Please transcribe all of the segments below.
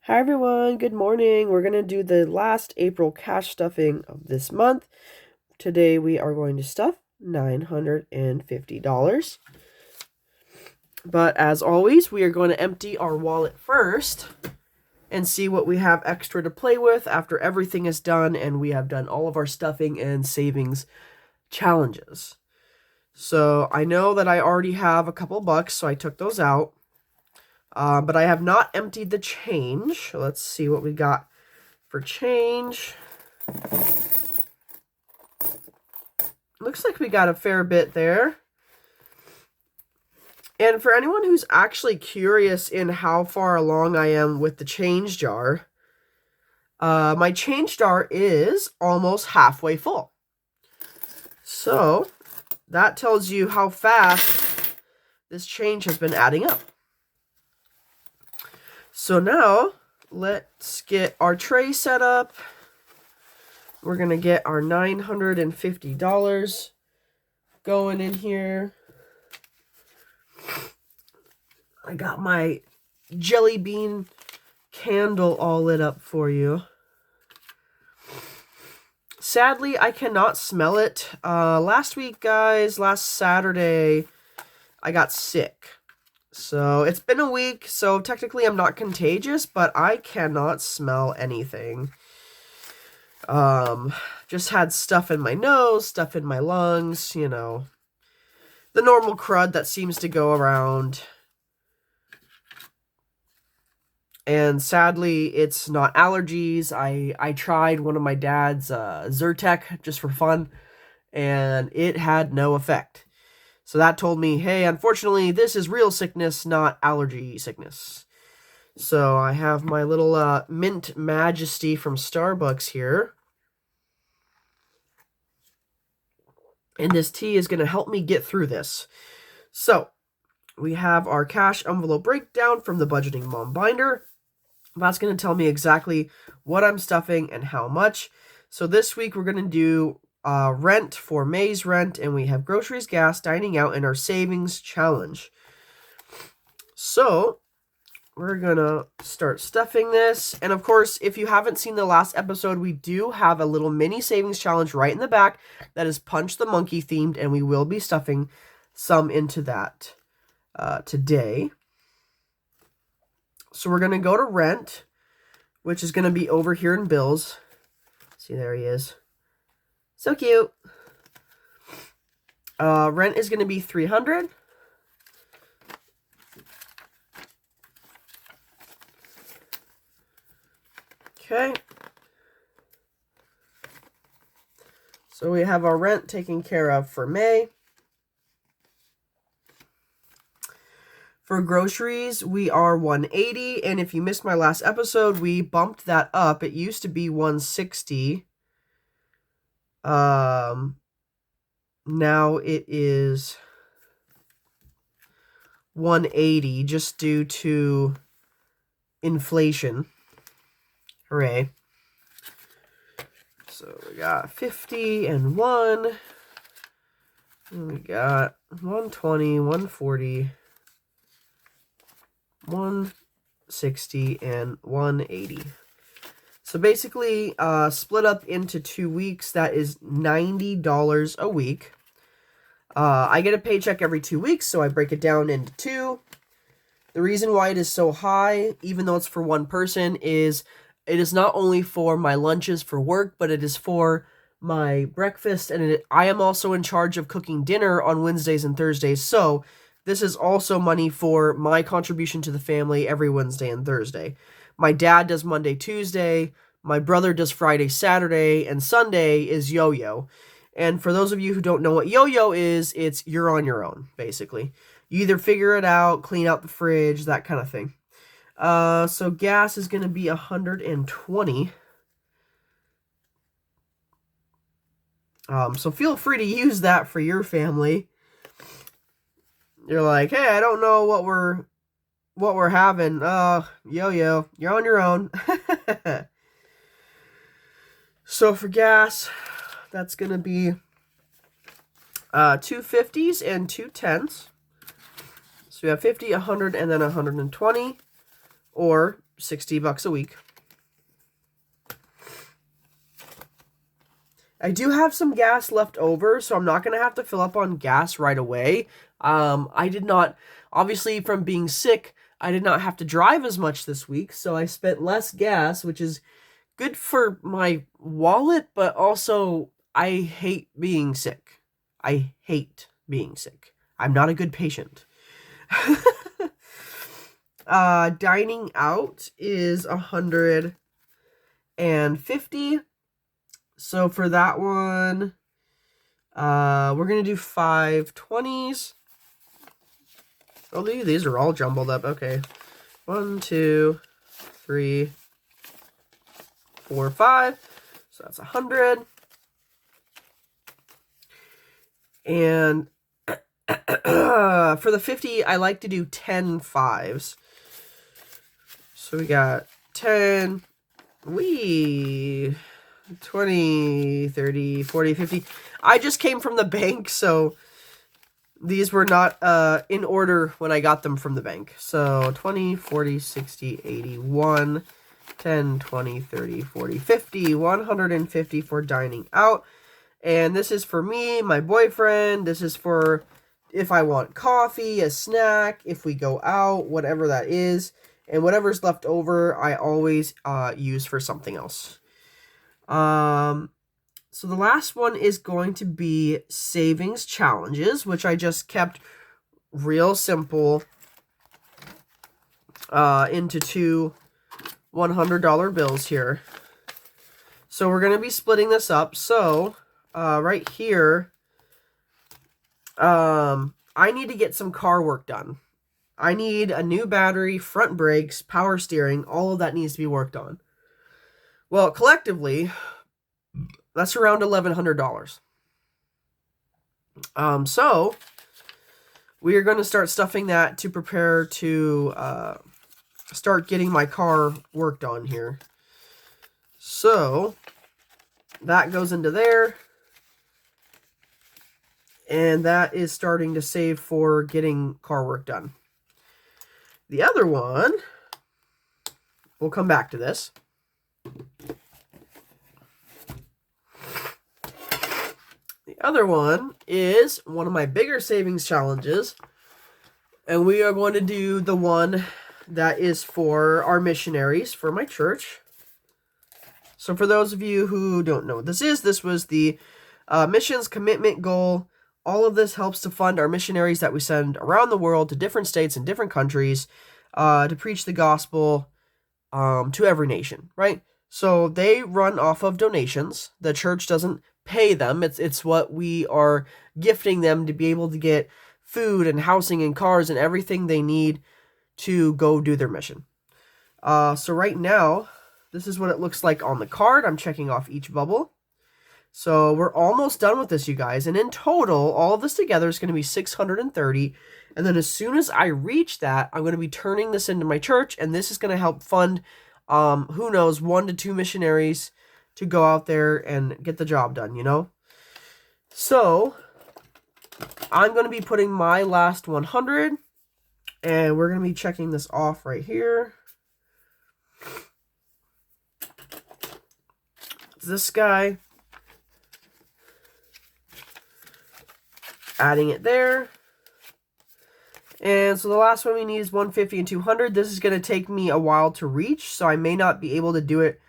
Hi everyone, good morning. We're going to do the last April cash stuffing of this month. Today we are going to stuff $950. But as always, we are going to empty our wallet first and see what we have extra to play with after everything is done and we have done all of our stuffing and savings challenges. So I know that I already have a couple bucks, so I took those out. But I have not emptied the change. Let's see what we got for change. Looks like we got a fair bit there. And for anyone who's actually curious in how far along I am with the change jar, my change jar is almost halfway full. So that tells you how fast this change has been adding up. So now let's get our tray set up. We're going to get our $950 going in here. I got my jelly bean candle all lit up for you. Sadly, I cannot smell it. Last week, guys, last Saturday, I got sick. So it's been a week, so technically I'm not contagious, but I cannot smell anything. Just had stuff in my nose, stuff in my lungs, you know, the normal crud that seems to go around. And sadly, it's not allergies. I tried one of my dad's Zyrtec just for fun, and it had no effect. So that told me, hey, unfortunately, this is real sickness, not allergy sickness. So I have my little Mint Majesty from Starbucks here. And this tea is going to help me get through this. So we have our cash envelope breakdown from the Budgeting Mom binder. That's going to tell me exactly what I'm stuffing and how much. So this week we're going to do rent for May's rent, and we have groceries, gas, dining out, and our savings challenge. So we're going to start stuffing this. And of course, if you haven't seen the last episode, we do have a little mini savings challenge right in the back that is Punch the Monkey themed, and we will be stuffing some into that today. So we're going to go to rent, which is going to be over here in bills. See, there he is. So cute. Rent is going to be $300. Okay. So we have our rent taken care of for May. For groceries, we are $180, and if you missed my last episode, we bumped that up. It used to be $160. Now it is $180 just due to inflation. Hooray. So we got 50 and 1. And we got 120, 140, 160, and 180. So basically, split up into 2 weeks, that is $90 a week. I get a paycheck every 2 weeks, so I break it down into 2. The reason why it is so high, even though it's for one person, is it is not only for my lunches for work, but it is for my breakfast, and I am also in charge of cooking dinner on Wednesdays and Thursdays, so this is also money for my contribution to the family every Wednesday and Thursday. My dad does Monday, Tuesday, my brother does Friday, Saturday, and Sunday is yo-yo. And for those of you who don't know what yo-yo is, it's you're on your own, basically. You either figure it out, clean out the fridge, that kind of thing. So gas is going to be $120. So feel free to use that for your family. You're like, hey, I don't know what we're having. Yo-yo, you're on your own. So for gas, that's going to be 250s and 210s. So we have 50, 100, and then 120. Or $60 a week. I do have some gas left over, so I'm not going to have to fill up on gas right away. I did not, obviously from being sick, I did not have to drive as much this week, so I spent less gas, which is good for my wallet, but also I hate being sick. I hate being sick. I'm not a good patient. Dining out is $150. So for that one, we're gonna do 520s. Oh, these are all jumbled up. Okay, 1, 2, 3, 4, 5. So that's 100. And for the 50, I like to do 10 5s. So we got 10, 20, 30, 40, 50. I just came from the bank, so these were not in order when I got them from the bank. So 20, 40, 60, 80, 1, 10, 20, 30, 40, 50, 150 for dining out. And this is for me, my boyfriend. This is for if I want coffee, a snack, if we go out, whatever that is. And whatever's left over, I always use for something else. So the last one is going to be savings challenges, which I just kept real simple into two $100 bills here. So we're going to be splitting this up. So right here, I need to get some car work done. I need a new battery, front brakes, power steering. All of that needs to be worked on. Well, collectively, that's around $1,100. So we are going to start stuffing that to prepare to start getting my car worked on here. So that goes into there. And that is starting to save for getting car work done. The other one, we'll come back to this. The other one is one of my bigger savings challenges. And we are going to do the one that is for our missionaries for my church. So for those of you who don't know what this is, this was the missions commitment goal. All of this helps to fund our missionaries that we send around the world to different states and different countries to preach the gospel to every nation, right? So they run off of donations. The church doesn't pay them. It's what we are gifting them to be able to get food and housing and cars and everything they need to go do their mission. So right now, this is what it looks like on the card. I'm checking off each bubble. So we're almost done with this, you guys. And in total, all of this together is going to be $630. And then as soon as I reach that, I'm going to be turning this into my church. And this is going to help fund, who knows, 1 to 2 missionaries to go out there and get the job done, you know? So I'm going to be putting my last 100. And we're going to be checking this off right here. This guy. Adding it there. And so the last one we need is 150 and 200. This is going to take me a while to reach, so I may not be able to do it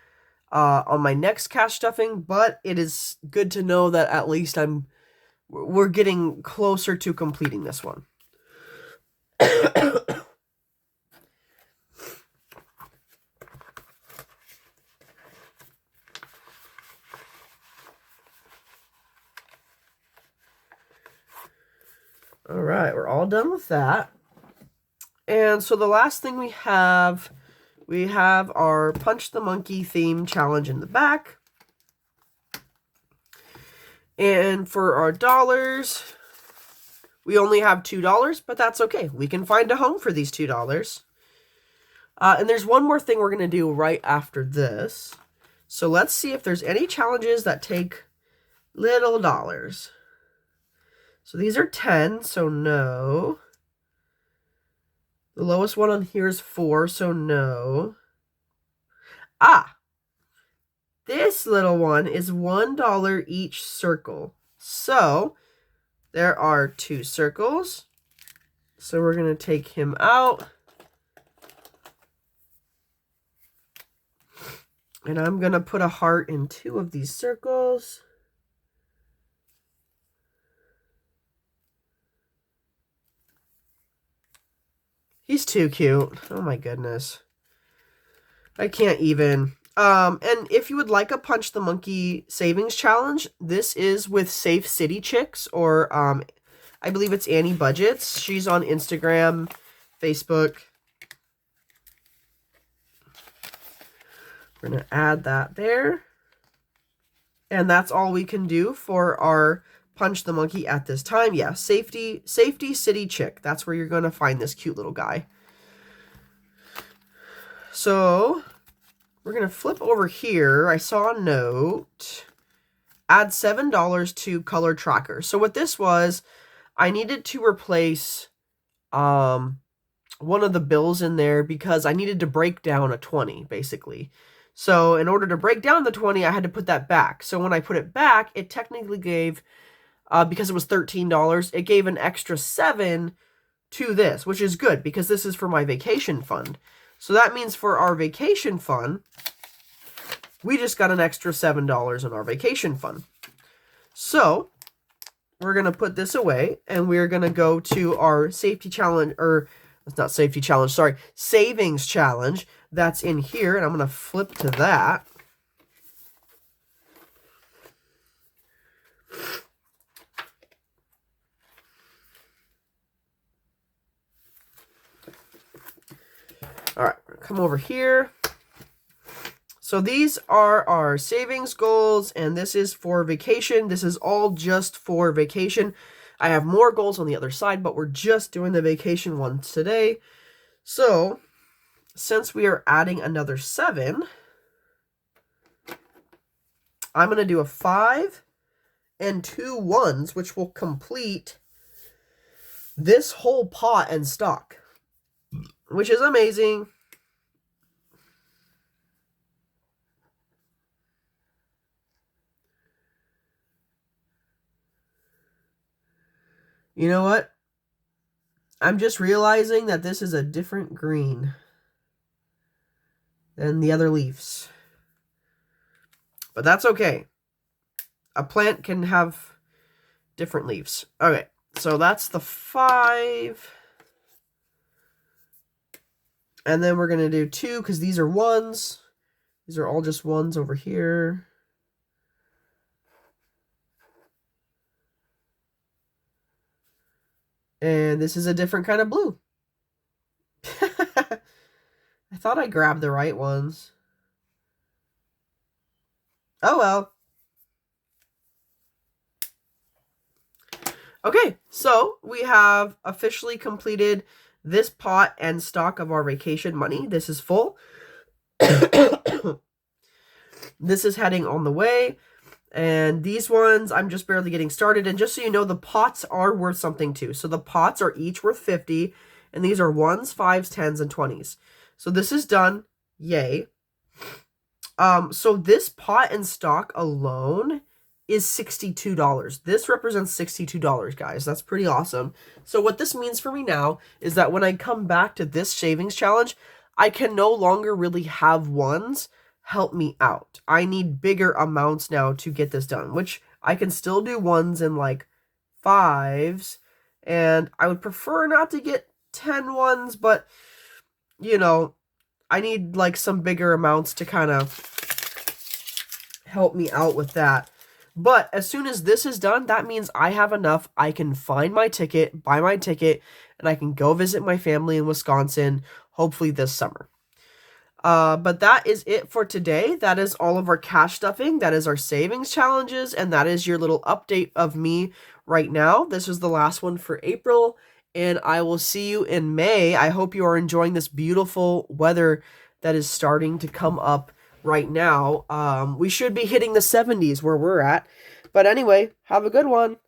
on my next cash stuffing, but it is good to know that at least we're getting closer to completing this one. All right, we're all done with that. And so the last thing we have our Punch the Monkey theme challenge in the back. And for our dollars, we only have $2, but that's okay. We can find a home for these $2. And there's one more thing we're going to do right after this. So let's see if there's any challenges that take little dollars. So these are 10, so no. The lowest one on here is 4, so no. This little one is $1 each circle. So there are 2 circles. So we're going to take him out. And I'm going to put a heart in 2 of these circles. He's too cute. Oh my goodness. I can't even. And if you would like a Punch the Monkey savings challenge, this is with Safety City Chics, or I believe it's Annie Budgets. She's on Instagram, Facebook. We're going to add that there. And that's all we can do for our Punch the Monkey at this time. Yeah, Safety City Chic. That's where you're going to find this cute little guy. So we're going to flip over here. I saw a note. Add $7 to color tracker. So what this was, I needed to replace one of the bills in there because I needed to break down a 20, basically. So in order to break down the 20, I had to put that back. So when I put it back, it technically gave, because it was $13, it gave an extra 7 to this, which is good because this is for my vacation fund. So that means for our vacation fund, we just got an extra $7 in our vacation fund. So we're going to put this away and we're going to go to our safety challenge, or it's not safety challenge, sorry, savings challenge that's in here. And I'm going to flip to that. All right, come over here. So these are our savings goals, and this is for vacation. This is all just for vacation. I have more goals on the other side, but we're just doing the vacation ones today. So since we are adding another 7, I'm going to do a 5 and 2 1s, which will complete this whole pot and stock, which is amazing. You know what? I'm just realizing that this is a different green than the other leaves. But that's okay. A plant can have different leaves. Okay, so that's the 5. And then we're going to do 2 because these are 1s. These are all just 1s over here. And this is a different kind of blue. I thought I grabbed the right ones. Oh well. Okay, so we have officially completed this pot and stock of our vacation money. This is full. This is heading on the way. And these ones, I'm just barely getting started. And just so you know, the pots are worth something too. So the pots are each worth 50. And these are 1s, 5s, 10s, and 20s. So this is done. Yay. So this pot and stock alone is $62. This represents $62, guys. That's pretty awesome. So what this means for me now is that when I come back to this savings challenge, I can no longer really have 1s help me out. I need bigger amounts now to get this done, which I can still do 1s and like 5s, and I would prefer not to get 10 1s, but you know, I need like some bigger amounts to kind of help me out with that. But as soon as this is done, that means I have enough. I can find my ticket, buy my ticket, and I can go visit my family in Wisconsin, hopefully this summer. But that is it for today. That is all of our cash stuffing. That is our savings challenges. And that is your little update of me right now. This is the last one for April. And I will see you in May. I hope you are enjoying this beautiful weather that is starting to come up right now. We should be hitting the 70s where we're at. But anyway, have a good one.